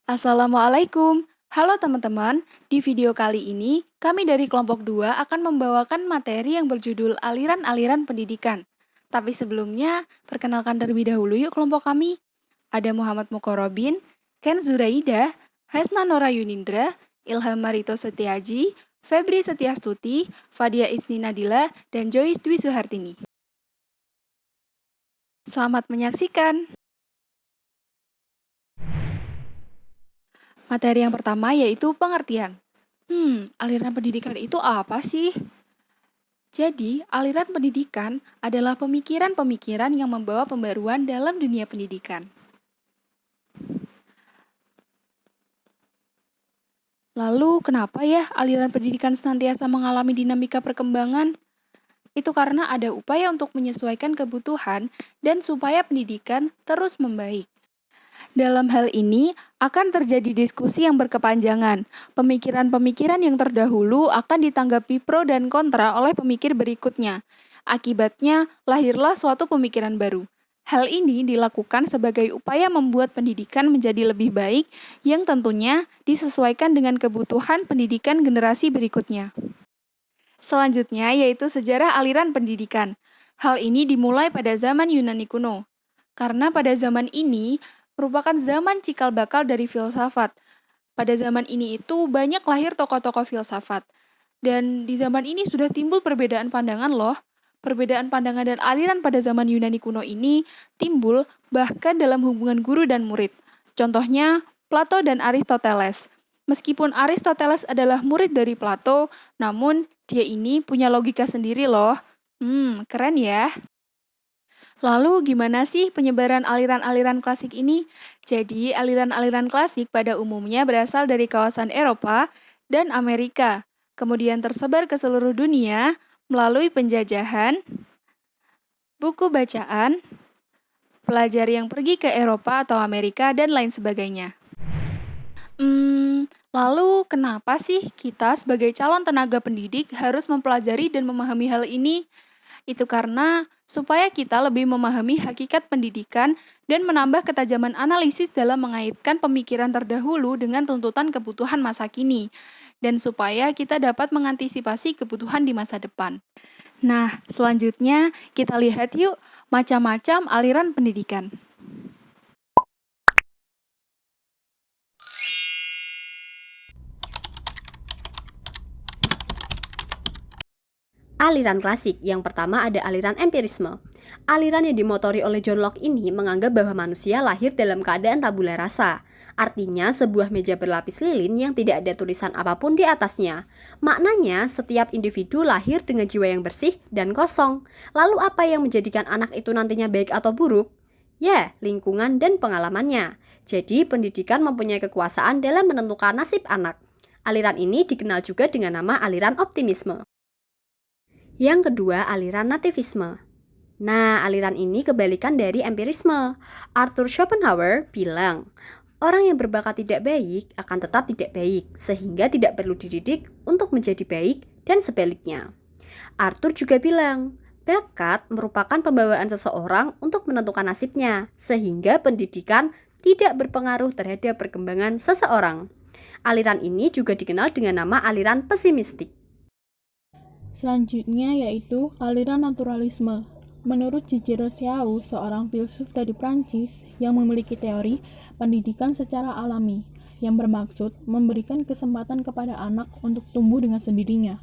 Assalamualaikum. Halo teman-teman, di video kali ini kami dari kelompok 2 akan membawakan materi yang berjudul aliran-aliran pendidikan. Tapi sebelumnya, perkenalkan terlebih dahulu yuk kelompok kami. Ada Muhammad Mukorobin, Ken Zuraida, Hasna Nora Yunindra, Ilham Marito Setiaji, Febri Setiastuti, Fadia Isni Nadila, dan Joyce Dwi Suhartini. Selamat menyaksikan! Materi yang pertama yaitu pengertian. Aliran pendidikan itu apa sih? Jadi, aliran pendidikan adalah pemikiran-pemikiran yang membawa pembaruan dalam dunia pendidikan. Lalu, kenapa ya aliran pendidikan senantiasa mengalami dinamika perkembangan? Itu karena ada upaya untuk menyesuaikan kebutuhan dan supaya pendidikan terus membaik. Dalam hal ini, akan terjadi diskusi yang berkepanjangan. Pemikiran-pemikiran yang terdahulu akan ditanggapi pro dan kontra oleh pemikir berikutnya. Akibatnya, lahirlah suatu pemikiran baru. Hal ini dilakukan sebagai upaya membuat pendidikan menjadi lebih baik yang tentunya disesuaikan dengan kebutuhan pendidikan generasi berikutnya. Selanjutnya yaitu sejarah aliran pendidikan. Hal ini dimulai pada zaman Yunani kuno. Karena pada zaman ini merupakan zaman cikal bakal dari filsafat. Pada zaman ini itu banyak lahir tokoh-tokoh filsafat. Dan di zaman ini sudah timbul perbedaan pandangan loh. Perbedaan pandangan dan aliran pada zaman Yunani kuno ini timbul bahkan dalam hubungan guru dan murid. Contohnya Plato dan Aristoteles. Meskipun Aristoteles adalah murid dari Plato, namun dia ini punya logika sendiri loh. Keren ya. Lalu gimana sih penyebaran aliran-aliran klasik ini? Jadi, aliran-aliran klasik pada umumnya berasal dari kawasan Eropa dan Amerika, kemudian tersebar ke seluruh dunia melalui penjajahan, buku bacaan, pelajar yang pergi ke Eropa atau Amerika, dan lain sebagainya. Lalu kenapa sih kita sebagai calon tenaga pendidik harus mempelajari dan memahami hal ini? Itu karena supaya kita lebih memahami hakikat pendidikan dan menambah ketajaman analisis dalam mengaitkan pemikiran terdahulu dengan tuntutan kebutuhan masa kini, dan supaya kita dapat mengantisipasi kebutuhan di masa depan. Nah, selanjutnya kita lihat yuk macam-macam aliran pendidikan. Aliran klasik, yang pertama ada aliran empirisme. Aliran yang dimotori oleh John Locke ini menganggap bahwa manusia lahir dalam keadaan tabula rasa. Artinya sebuah meja berlapis lilin yang tidak ada tulisan apapun di atasnya. Maknanya setiap individu lahir dengan jiwa yang bersih dan kosong. Lalu apa yang menjadikan anak itu nantinya baik atau buruk? Ya, lingkungan dan pengalamannya. Jadi pendidikan mempunyai kekuasaan dalam menentukan nasib anak. Aliran ini dikenal juga dengan nama aliran optimisme. Yang kedua, aliran nativisme. Nah, aliran ini kebalikan dari empirisme. Arthur Schopenhauer bilang, orang yang berbakat tidak baik akan tetap tidak baik, sehingga tidak perlu dididik untuk menjadi baik dan sebaliknya. Arthur juga bilang, bakat merupakan pembawaan seseorang untuk menentukan nasibnya, sehingga pendidikan tidak berpengaruh terhadap perkembangan seseorang. Aliran ini juga dikenal dengan nama aliran pesimistik. Selanjutnya yaitu aliran naturalisme. Menurut Cicero Seau, seorang filsuf dari Prancis yang memiliki teori pendidikan secara alami, yang bermaksud memberikan kesempatan kepada anak untuk tumbuh dengan sendirinya.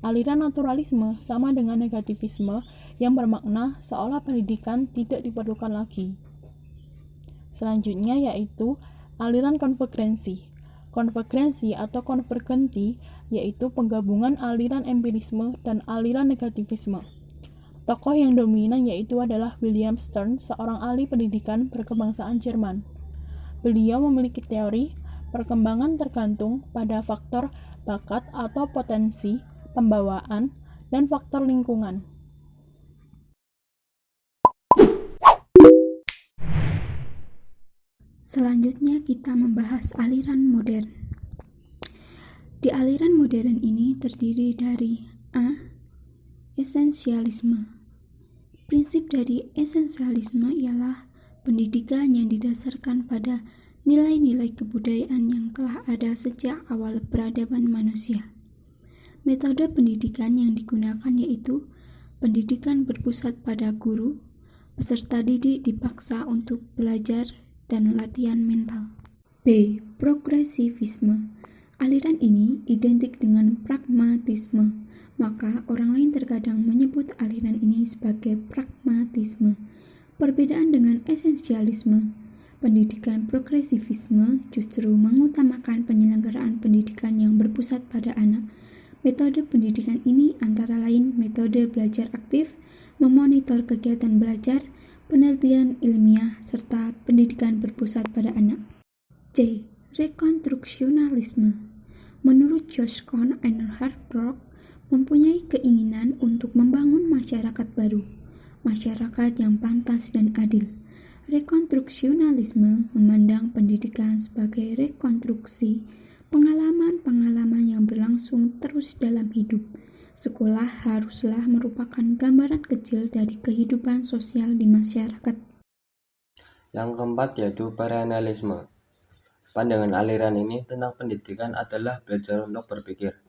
Aliran naturalisme sama dengan negativisme yang bermakna seolah pendidikan tidak diperlukan lagi. Selanjutnya yaitu aliran konvergensi. Konvergensi atau konvergenti yaitu penggabungan aliran empirisme dan aliran negativisme. Tokoh yang dominan yaitu adalah William Stern, seorang ahli pendidikan berkebangsaan Jerman. Beliau memiliki teori perkembangan tergantung pada faktor bakat atau potensi, pembawaan, dan faktor lingkungan. Selanjutnya kita membahas aliran modern. Di aliran modern ini terdiri dari A. Esensialisme. Prinsip dari esensialisme ialah pendidikan yang didasarkan pada nilai-nilai kebudayaan yang telah ada sejak awal peradaban manusia. Metode pendidikan yang digunakan yaitu pendidikan berpusat pada guru, peserta didik dipaksa untuk belajar dan latihan mental. B. Progresivisme. Aliran ini identik dengan pragmatisme, maka orang lain terkadang menyebut aliran ini sebagai pragmatisme. Perbedaan dengan esensialisme, pendidikan progresivisme justru mengutamakan penyelenggaraan pendidikan yang berpusat pada anak. Metode pendidikan ini antara lain metode belajar aktif, memonitor kegiatan belajar, penelitian ilmiah, serta pendidikan berpusat pada anak. C. Rekonstruksionalisme. Menurut Josh Cohn and Hardrock, mempunyai keinginan untuk membangun masyarakat baru, masyarakat yang pantas dan adil. Rekonstruksionalisme memandang pendidikan sebagai rekonstruksi pengalaman-pengalaman yang berlangsung terus dalam hidup. Sekolah haruslah merupakan gambaran kecil dari kehidupan sosial di masyarakat. Yang keempat yaitu perennialisme. Pandangan aliran ini tentang pendidikan adalah belajar untuk berpikir.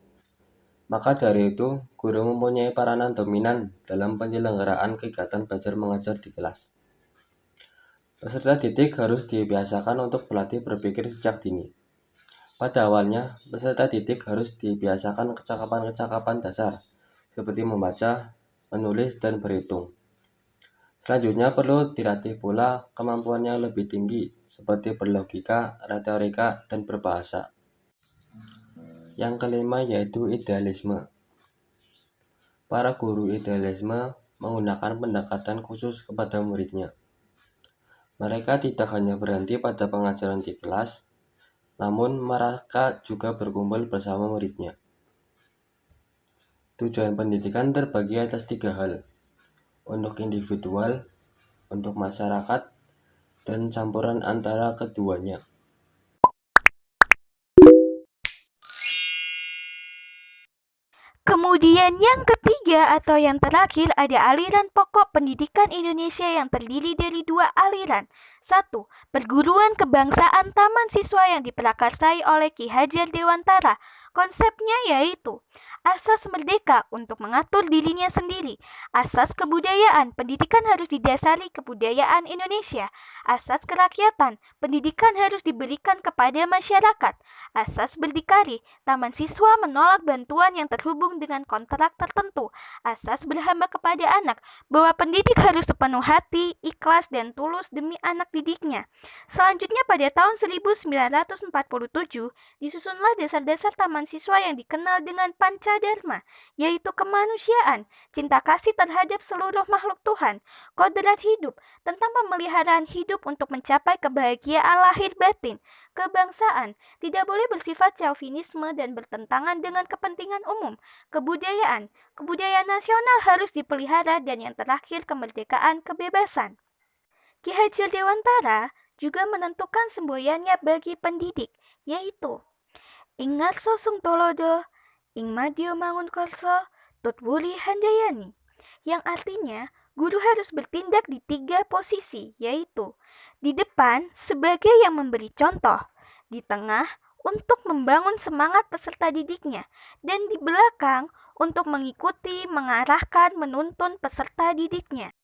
Maka dari itu, guru mempunyai peranan dominan dalam penyelenggaraan kegiatan belajar mengajar di kelas. Peserta didik harus dibiasakan untuk berlatih berpikir sejak dini. Pada awalnya, peserta didik harus dibiasakan kecakapan-kecakapan dasar, seperti membaca, menulis, dan berhitung. Selanjutnya perlu dilatih pula kemampuan yang lebih tinggi, seperti berlogika, retorika, dan berbahasa. Yang kelima yaitu idealisme. Para guru idealisme menggunakan pendekatan khusus kepada muridnya. Mereka tidak hanya berhenti pada pengajaran di kelas, namun mereka juga berkumpul bersama muridnya. Tujuan pendidikan terbagi atas 3 hal, untuk individual, untuk masyarakat, dan campuran antara keduanya. Kemudian yang ketiga atau yang terakhir ada aliran pokok pendidikan Indonesia yang terdiri dari 2 aliran. 1. Perguruan Kebangsaan Taman Siswa yang diprakarsai oleh Ki Hajar Dewantara. Konsepnya yaitu asas merdeka untuk mengatur dirinya sendiri, asas kebudayaan, pendidikan harus didasari kebudayaan Indonesia, asas kerakyatan, pendidikan harus diberikan kepada masyarakat, asas berdikari, taman siswa menolak bantuan yang terhubung dengan kontrak tertentu, asas berhamba kepada anak, bahwa pendidik harus sepenuh hati, ikhlas, dan tulus demi anak didiknya. Selanjutnya pada tahun 1947, disusunlah dasar-dasar taman siswa yang dikenal dengan Pancadharma, yaitu kemanusiaan, cinta kasih terhadap seluruh makhluk Tuhan, kodrat hidup, tentang pemeliharaan hidup untuk mencapai kebahagiaan lahir batin, kebangsaan, tidak boleh bersifat chauvinisme dan bertentangan dengan kepentingan umum, kebudayaan nasional harus dipelihara, dan yang terakhir kemerdekaan kebebasan. Ki Hajar Dewantara juga menentukan semboyannya bagi pendidik, yaitu Ing Ngarso Sung Tolodo, Ing Madyo Mangunkarso, Tut Wuri Handayani, yang artinya guru harus bertindak di 3 posisi, yaitu di depan sebagai yang memberi contoh, di tengah untuk membangun semangat peserta didiknya, dan di belakang untuk mengikuti, mengarahkan, menuntun peserta didiknya.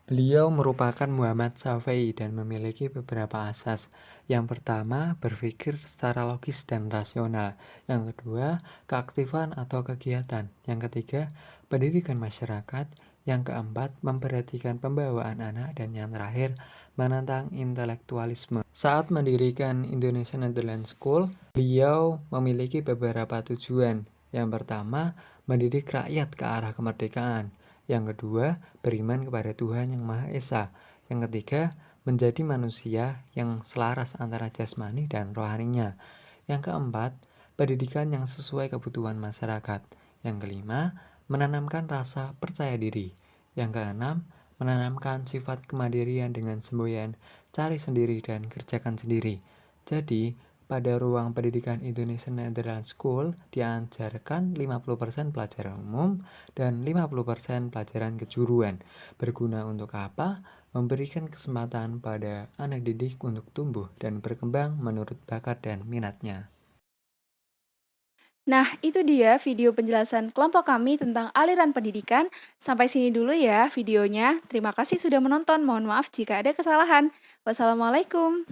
Beliau merupakan Muhammad Syafi'i dan memiliki beberapa asas. Yang pertama, berpikir secara logis dan rasional. Yang kedua, keaktifan atau kegiatan. Yang ketiga, pendidikan masyarakat. Yang keempat, memperhatikan pembawaan anak. Dan yang terakhir, menentang intelektualisme. Saat mendirikan Indonesian Netherlands School, beliau memiliki beberapa tujuan. Yang pertama, mendidik rakyat ke arah kemerdekaan. Yang kedua, beriman kepada Tuhan Yang Maha Esa. Yang ketiga, menjadi manusia yang selaras antara jasmani dan rohaninya. Yang keempat, pendidikan yang sesuai kebutuhan masyarakat. Yang kelima, menanamkan rasa percaya diri. Yang keenam, menanamkan sifat kemandirian dengan semboyan cari sendiri dan kerjakan sendiri. Jadi, pada ruang pendidikan Indonesian Netherlands School diajarkan 50% pelajaran umum dan 50% pelajaran kejuruan. Berguna untuk apa? memberikan kesempatan pada anak didik untuk tumbuh dan berkembang menurut bakat dan minatnya. Nah, itu dia video penjelasan kelompok kami tentang aliran pendidikan. Sampai sini dulu ya videonya. Terima kasih sudah menonton. Mohon maaf jika ada kesalahan. Wassalamualaikum.